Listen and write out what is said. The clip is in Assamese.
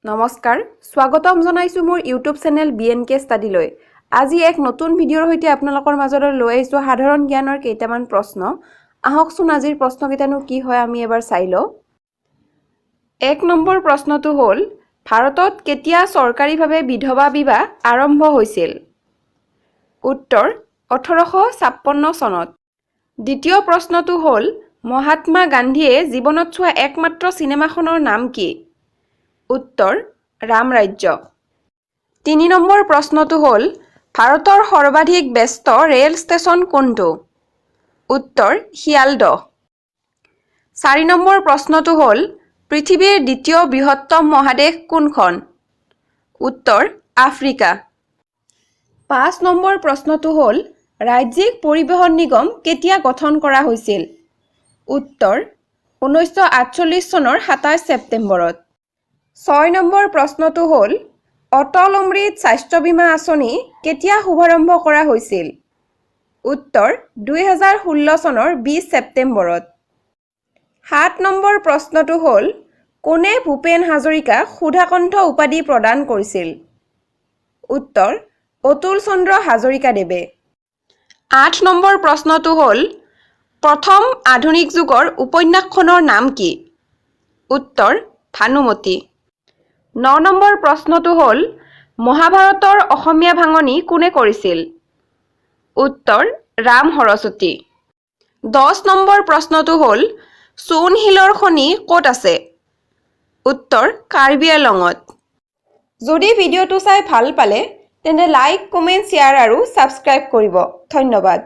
নমস্কাৰ স্বাগতম জনাইছো মোৰ ইউটিউব চেনেল বিএনকে ষ্টাডিলৈ আজি এক নতুন ভিডিঅৰ হৈতে আপোনালোকৰ মাজলৈ লৈ আহিছো সাধাৰণ জ্ঞানৰ কেইটামান প্ৰশ্ন আহকচোন আজিৰ প্ৰশ্নকেইটানো কি হয় আমি এবাৰ চাই লওঁ 1 নম্বৰ প্ৰশ্নটো হ'ল ভাৰতত কেতিয়া চৰকাৰীভাৱে বিধৱা বিবাহ আৰম্ভ হৈছিল উত্তৰ 1856 চনত দ্বিতীয় প্ৰশ্নটো হ'ল মহাত্মা গান্ধীয়ে জীৱনত চোৱা একমাত্ৰ সিনেমাখনৰ নাম কি উত্তৰ ৰাম ৰাজ্য 3 নম্বৰ প্ৰশ্নটো হ'ল ভাৰতৰ সৰ্বাধিক ব্যস্ত ৰেল ষ্টেচন কোনটো উত্তৰ শিয়ালদহ 4 নম্বৰ প্ৰশ্নটো হ'ল পৃথিৱীৰ দ্বিতীয় বৃহত্তম মহাদেশ কোনখন উত্তৰ আফ্ৰিকা 5 নম্বৰ প্ৰশ্নটো হ'ল ৰাজ্যিক পৰিবহণ নিগম কেতিয়া গঠন কৰা হৈছিল উত্তৰ 1948 চনৰ 27 ছেপ্টেম্বৰত 6 নম্বৰ প্ৰশ্নটো হ'ল অটল অমৃত স্বাস্থ্য বীমা আঁচনি কেতিয়া শুভাৰম্ভ কৰা হৈছিল উত্তৰ 2016 চনৰ 20 ছেপ্টেম্বৰত 7 নম্বৰ প্ৰশ্নটো হ'ল কোনে ভূপেন হাজৰিকাক সুধাকণ্ঠ উপাধি প্ৰদান কৰিছিল উত্তৰ অতুল চন্দ্ৰ হাজৰিকাদেৱে 8 নম্বৰ প্ৰশ্নটো হ'ল প্ৰথম আধুনিক যুগৰ উপন্যাসখনৰ নাম কি উত্তৰ ভানুমতি 9 নম্বৰ প্ৰশ্নটো হ'ল মহাভাৰতৰ অসমীয়া ভাঙনি কোনে কৰিছিল উত্তৰ ৰাম সৰস্বতী 10 নম্বৰ প্ৰশ্নটো হ'ল সোণ শিলৰ খনি ক'ত আছে উত্তৰ কাৰ্বি আংলঙত যদি ভিডিঅ'টো চাই ভাল পালে তেন্তে লাইক কমেন্ট শ্বেয়াৰ আৰু সাবস্ক্ৰাইব কৰিব ধন্যবাদ